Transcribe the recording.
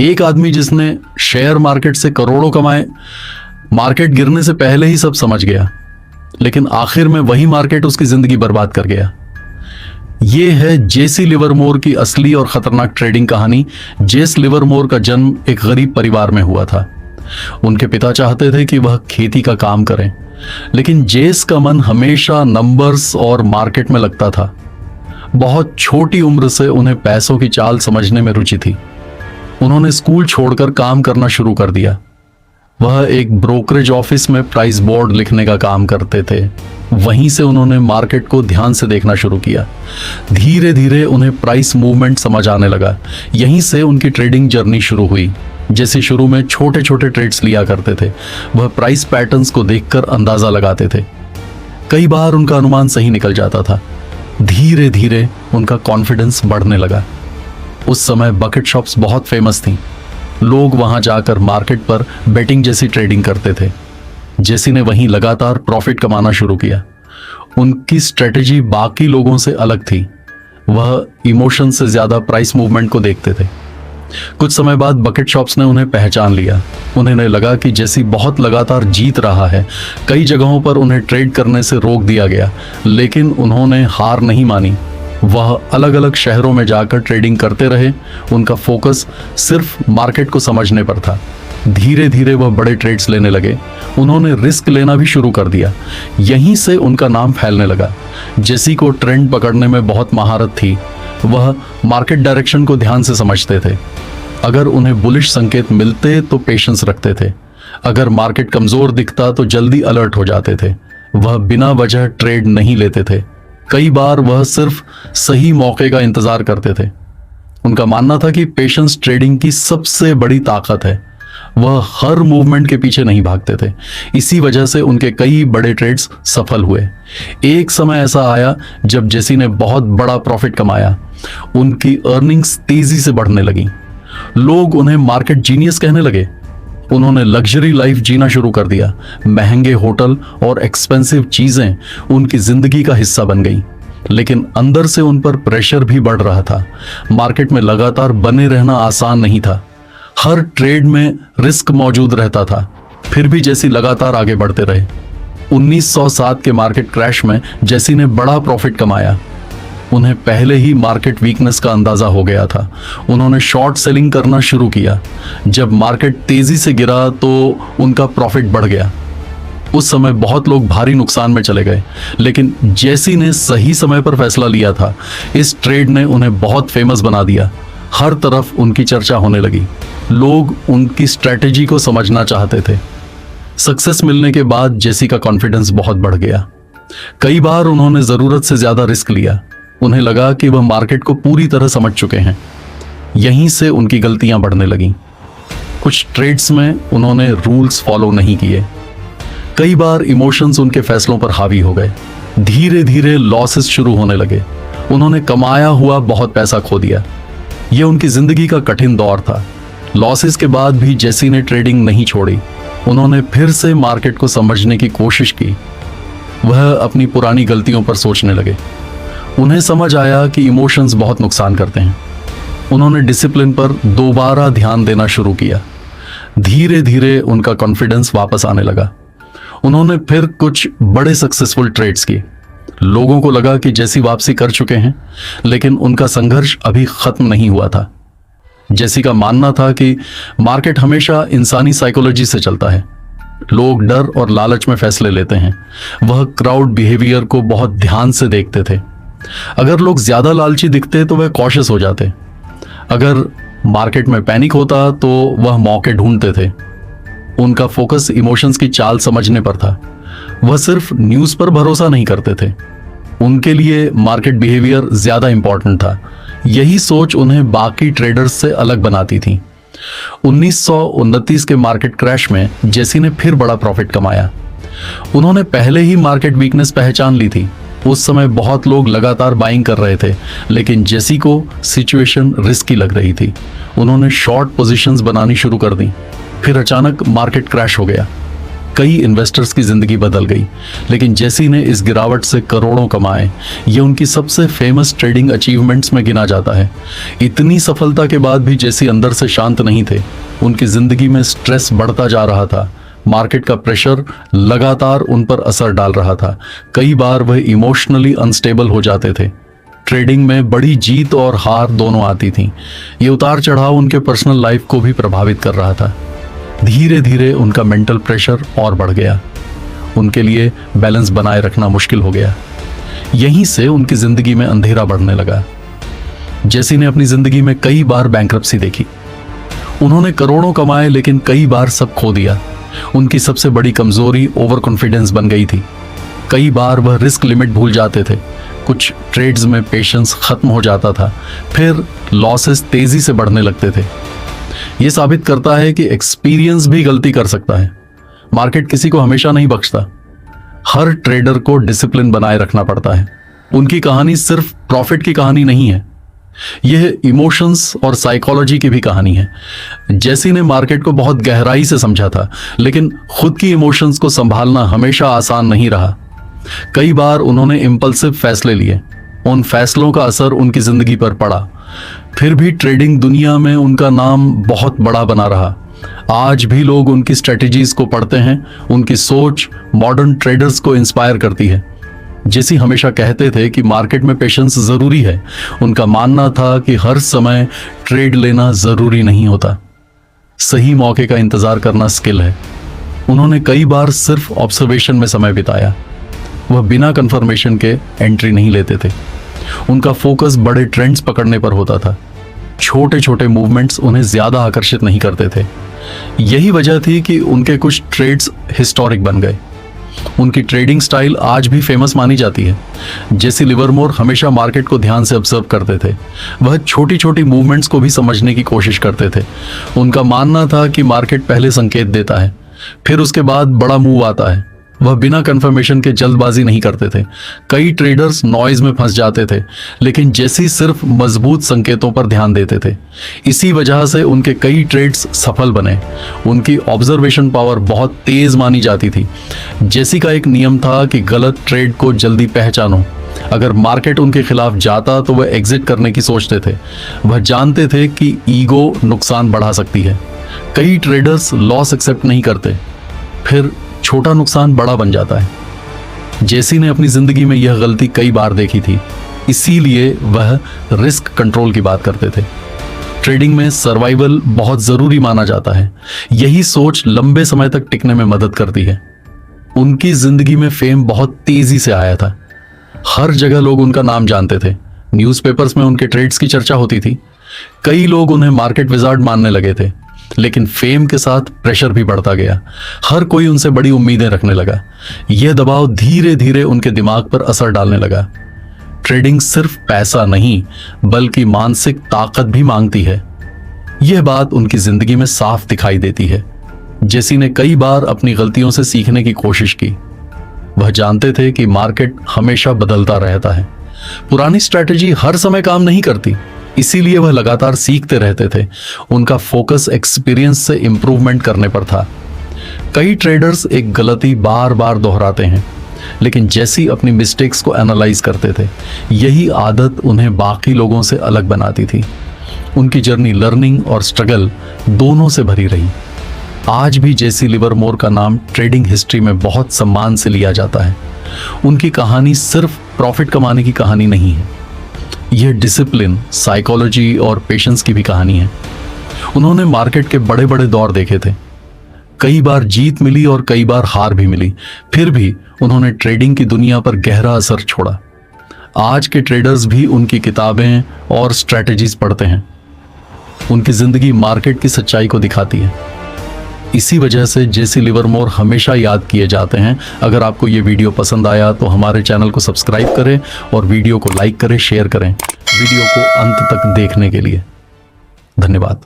एक आदमी जिसने शेयर मार्केट से करोड़ों कमाए, मार्केट गिरने से पहले ही सब समझ गया, लेकिन आखिर में वही मार्केट उसकी जिंदगी बर्बाद कर गया। ये है जेसी लिवरमोर की असली और खतरनाक ट्रेडिंग कहानी। जेस लिवरमोर का जन्म एक गरीब परिवार में हुआ था। उनके पिता चाहते थे कि वह खेती का काम करें, लेकिन जेस का मन हमेशा नंबर्स और मार्केट में लगता था। बहुत छोटी उम्र से उन्हें पैसों की चाल समझने में रुचि थी। उन्होंने स्कूल छोड़कर काम करना शुरू कर दिया। वह एक ब्रोकरेज ऑफिस में प्राइस बोर्ड लिखने का काम करते थे। वहीं से उन्होंने मार्केट को ध्यान से देखना शुरू किया। धीरे धीरे उन्हें प्राइस मूवमेंट समझ आने लगा। यहीं से उनकी ट्रेडिंग जर्नी शुरू हुई। जैसे शुरू में छोटे छोटे ट्रेड्स लिया करते थे, वह प्राइस पैटर्न्स को देखकर अंदाजा लगाते थे। कई बार उनका अनुमान सही निकल जाता था। धीरे धीरे उनका कॉन्फिडेंस बढ़ने लगा। उस समय बकेट शॉप्स बहुत फेमस थीं। लोग वहां जाकर मार्केट पर बेटिंग जैसी ट्रेडिंग करते थे। जेसी ने वहीं लगातार प्रॉफिट कमाना शुरू किया। उनकी स्ट्रेटेजी बाकी लोगों से अलग थी। वह इमोशन से ज्यादा प्राइस मूवमेंट को देखते थे। कुछ समय बाद बकेट शॉप्स ने उन्हें पहचान लिया। उन्हें लगा कि जेसी बहुत लगातार जीत रहा है। कई जगहों पर उन्हें ट्रेड करने से रोक दिया गया, लेकिन उन्होंने हार नहीं मानी। वह अलग अलग शहरों में जाकर ट्रेडिंग करते रहे। उनका फोकस सिर्फ मार्केट को समझने पर था। धीरे धीरे वह बड़े ट्रेड्स लेने लगे। उन्होंने रिस्क लेना भी शुरू कर दिया। यहीं से उनका नाम फैलने लगा। जेसी को ट्रेंड पकड़ने में बहुत महारत थी। वह मार्केट डायरेक्शन को ध्यान से समझते थे। अगर उन्हें बुलिश संकेत मिलते तो पेशेंस रखते थे। अगर मार्केट कमजोर दिखता तो जल्दी अलर्ट हो जाते थे। वह बिना वजह ट्रेड नहीं लेते थे। कई बार वह सिर्फ सही मौके का इंतजार करते थे। उनका मानना था कि पेशेंस ट्रेडिंग की सबसे बड़ी ताकत है। वह हर मूवमेंट के पीछे नहीं भागते थे। इसी वजह से उनके कई बड़े ट्रेड्स सफल हुए। एक समय ऐसा आया जब जेसी ने बहुत बड़ा प्रॉफिट कमाया। उनकी अर्निंग्स तेजी से बढ़ने लगी। लोग उन्हें मार्केट जीनियस कहने लगे। उन्होंने लग्जरी लाइफ जीना शुरू कर दिया। महंगे होटल और एक्सपेंसिव चीजें उनकी जिंदगी का हिस्सा बन गई, लेकिन अंदर से उन पर प्रेशर भी बढ़ रहा था। मार्केट में लगातार बने रहना आसान नहीं था। हर ट्रेड में रिस्क मौजूद रहता था। फिर भी जेसी लगातार आगे बढ़ते रहे। 1907 के मार्केट क्रैश में जेसी ने बड़ा प्रॉफिट कमाया। उन्हें पहले ही मार्केट वीकनेस का अंदाजा हो गया था। उन्होंने शॉर्ट सेलिंग करना शुरू किया। जब मार्केट तेजी से गिरा तो उनका प्रॉफिट बढ़ गया। उस समय बहुत लोग भारी नुकसान में चले गए, लेकिन जेसी ने सही समय पर फैसला लिया था। इस ट्रेड ने उन्हें बहुत फेमस बना दिया। हर तरफ उनकी चर्चा होने लगी। लोग उनकी स्ट्रेटेजी को समझना चाहते थे। सक्सेस मिलने के बाद जेसी का कॉन्फिडेंस बहुत बढ़ गया। कई बार उन्होंने जरूरत से ज्यादा रिस्क लिया। उन्हें लगा कि वह मार्केट को पूरी तरह समझ चुके हैं। यहीं से उनकी गलतियां बढ़ने लगीं। कुछ ट्रेड्स में उन्होंने रूल्स फॉलो नहीं किए। कई बार इमोशंस उनके फैसलों पर हावी हो गए। धीरे धीरे लॉसेस शुरू होने लगे। उन्होंने कमाया हुआ बहुत पैसा खो दिया। यह उनकी जिंदगी का कठिन दौर था। लॉसेस के बाद भी जेसी ने ट्रेडिंग नहीं छोड़ी। उन्होंने फिर से मार्केट को समझने की कोशिश की। वह अपनी पुरानी गलतियों पर सोचने लगे। उन्हें समझ आया कि इमोशंस बहुत नुकसान करते हैं। उन्होंने डिसिप्लिन पर दोबारा ध्यान देना शुरू किया। धीरे धीरे उनका कॉन्फिडेंस वापस आने लगा। उन्होंने फिर कुछ बड़े सक्सेसफुल ट्रेड्स किए। लोगों को लगा कि जेसी वापसी कर चुके हैं, लेकिन उनका संघर्ष अभी खत्म नहीं हुआ था। जेसी का मानना था कि मार्केट हमेशा इंसानी साइकोलॉजी से चलता है। लोग डर और लालच में फैसले लेते हैं। वह क्राउड बिहेवियर को बहुत ध्यान से देखते थे। अगर लोग ज्यादा लालची दिखते तो वह कॉशियस हो जाते। अगर मार्केट में पैनिक होता तो वह मौके ढूंढते थे। उनका फोकस इमोशंस की चाल समझने पर था। वह सिर्फ न्यूज पर भरोसा नहीं करते थे। उनके लिए मार्केट बिहेवियर ज्यादा इंपॉर्टेंट था। यही सोच उन्हें बाकी ट्रेडर्स से अलग बनाती थी। 1929 के मार्केट क्रैश में जेसी ने फिर बड़ा प्रॉफिट कमाया। उन्होंने पहले ही मार्केट वीकनेस पहचान ली थी। उस समय बहुत लोग लगातार बाइंग कर रहे थे, लेकिन जेसी को सिचुएशन रिस्की लग रही थी। उन्होंने शॉर्ट पोजीशंस बनानी शुरू कर दी। फिर अचानक मार्केट क्रैश हो गया। कई इन्वेस्टर्स की जिंदगी बदल गई, लेकिन जेसी ने इस गिरावट से करोड़ों कमाए। ये उनकी सबसे फेमस ट्रेडिंग अचीवमेंट्स में गिना जाता है। इतनी सफलता के बाद भी जेसी अंदर से शांत नहीं थे। उनकी जिंदगी में स्ट्रेस बढ़ता जा रहा था। मार्केट का प्रेशर लगातार उन पर असर डाल रहा था। कई बार वह इमोशनली अनस्टेबल हो जाते थे। ट्रेडिंग में बड़ी जीत और हार दोनों आती थी। ये उतार चढ़ाव उनके पर्सनल लाइफ को भी प्रभावित कर रहा था। धीरे धीरे उनका मेंटल प्रेशर और बढ़ गया। उनके लिए बैलेंस बनाए रखना मुश्किल हो गया। यहीं से उनकी जिंदगी में अंधेरा बढ़ने लगा। जेसी ने अपनी जिंदगी में कई बार बैंक्रप्सी देखी। उन्होंने करोड़ों कमाए, लेकिन कई बार सब खो दिया। उनकी सबसे बड़ी कमजोरी ओवर कॉन्फिडेंस बन गई थी। कई बार वह रिस्क लिमिट भूल जाते थे। कुछ ट्रेड्स में पेशेंस खत्म हो जाता था। फिर लॉसेस तेजी से बढ़ने लगते थे। यह साबित करता है कि एक्सपीरियंस भी गलती कर सकता है। मार्केट किसी को हमेशा नहीं बख्शता। हर ट्रेडर को डिसिप्लिन बनाए रखना पड़ता है। उनकी कहानी सिर्फ प्रॉफिट की कहानी नहीं है, यह इमोशंस और साइकोलॉजी की भी कहानी है। जेसी ने मार्केट को बहुत गहराई से समझा था, लेकिन खुद की इमोशंस को संभालना हमेशा आसान नहीं रहा। कई बार उन्होंने इंपल्सिव फैसले लिए। उन फैसलों का असर उनकी जिंदगी पर पड़ा। फिर भी ट्रेडिंग दुनिया में उनका नाम बहुत बड़ा बना रहा। आज भी लोग उनकी स्ट्रेटजीज को पढ़ते हैं। उनकी सोच मॉडर्न ट्रेडर्स को इंस्पायर करती है। जेसी हमेशा कहते थे कि मार्केट में पेशेंस जरूरी है। उनका मानना था कि हर समय ट्रेड लेना जरूरी नहीं होता। सही मौके का इंतजार करना स्किल है। उन्होंने कई बार सिर्फ ऑब्जर्वेशन में समय बिताया। वह बिना कंफर्मेशन के एंट्री नहीं लेते थे। उनका फोकस बड़े ट्रेंड्स पकड़ने पर होता था। छोटे छोटे मूवमेंट्स उन्हें ज्यादा आकर्षित नहीं करते थे। यही वजह थी कि उनके कुछ ट्रेड्स हिस्टोरिक बन गए। उनकी ट्रेडिंग स्टाइल आज भी फेमस मानी जाती है। जेसी लिवरमोर हमेशा मार्केट को ध्यान से ऑब्जर्व करते थे। वह छोटी छोटी मूवमेंट्स को भी समझने की कोशिश करते थे। उनका मानना था कि मार्केट पहले संकेत देता है, फिर उसके बाद बड़ा मूव आता है। वह बिना कंफर्मेशन के जल्दबाजी नहीं करते थे। कई ट्रेडर्स नॉइज में फंस जाते थे, लेकिन जेसी सिर्फ मजबूत संकेतों पर ध्यान देते थे। इसी वजह से उनके कई ट्रेड्स सफल बने। उनकी ऑब्जर्वेशन पावर बहुत तेज मानी जाती थी। जेसी का एक नियम था कि गलत ट्रेड को जल्दी पहचानो। अगर मार्केट उनके खिलाफ जाता तो वह एग्जिट करने की सोचते थे। वह जानते थे कि ईगो नुकसान बढ़ा सकती है। कई ट्रेडर्स लॉस एक्सेप्ट नहीं करते, फिर छोटा नुकसान बड़ा बन जाता है। जेसी ने अपनी जिंदगी में यह गलती कई बार देखी थी, इसीलिए वह रिस्क कंट्रोल की बात करते थे। ट्रेडिंग में सर्वाइवल बहुत जरूरी माना जाता है। यही सोच लंबे समय तक टिकने में मदद करती है। उनकी जिंदगी में फेम बहुत तेजी से आया था। हर जगह लोग उनका नाम जानते थे। न्यूज़पेपर्स में उनके ट्रेड्स की चर्चा होती थी। कई लोग उन्हें मार्केट विजार्ड मानने लगे थे, लेकिन फेम के साथ प्रेशर भी बढ़ता गया। हर कोई उनसे बड़ी उम्मीदें रखने लगा। यह दबाव धीरे धीरे उनके दिमाग पर असर डालने लगा। ट्रेडिंग सिर्फ पैसा नहीं, बल्कि मानसिक ताकत भी मांगती है। यह बात उनकी जिंदगी में साफ दिखाई देती है। जेसी ने कई बार अपनी गलतियों से सीखने की कोशिश की। वह जानते थे कि मार्केट हमेशा बदलता रहता है। पुरानी स्ट्रैटेजी हर समय काम नहीं करती, इसीलिए वह लगातार सीखते रहते थे। उनका फोकस एक्सपीरियंस से इंप्रूवमेंट करने पर था। कई ट्रेडर्स एक गलती बार बार दोहराते हैं, लेकिन जेसी अपनी मिस्टेक्स को एनालाइज करते थे। यही आदत उन्हें बाकी लोगों से अलग बनाती थी। उनकी जर्नी लर्निंग और स्ट्रगल दोनों से भरी रही। आज भी जेसी लिवरमोर का नाम ट्रेडिंग हिस्ट्री में बहुत सम्मान से लिया जाता है। उनकी कहानी सिर्फ प्रॉफिट कमाने की कहानी नहीं है, यह डिसिप्लिन, साइकोलॉजी और पेशेंस की भी कहानी है। उन्होंने मार्केट के बड़े बड़े दौर देखे थे। कई बार जीत मिली और कई बार हार भी मिली, फिर भी उन्होंने ट्रेडिंग की दुनिया पर गहरा असर छोड़ा। आज के ट्रेडर्स भी उनकी किताबें और स्ट्रैटेजीज पढ़ते हैं। उनकी जिंदगी मार्केट की सच्चाई को दिखाती है। इसी वजह से जेसी लिवरमोर हमेशा याद किए जाते हैं। अगर आपको ये वीडियो पसंद आया तो हमारे चैनल को सब्सक्राइब करें और वीडियो को लाइक करें, शेयर करें। वीडियो को अंत तक देखने के लिए धन्यवाद।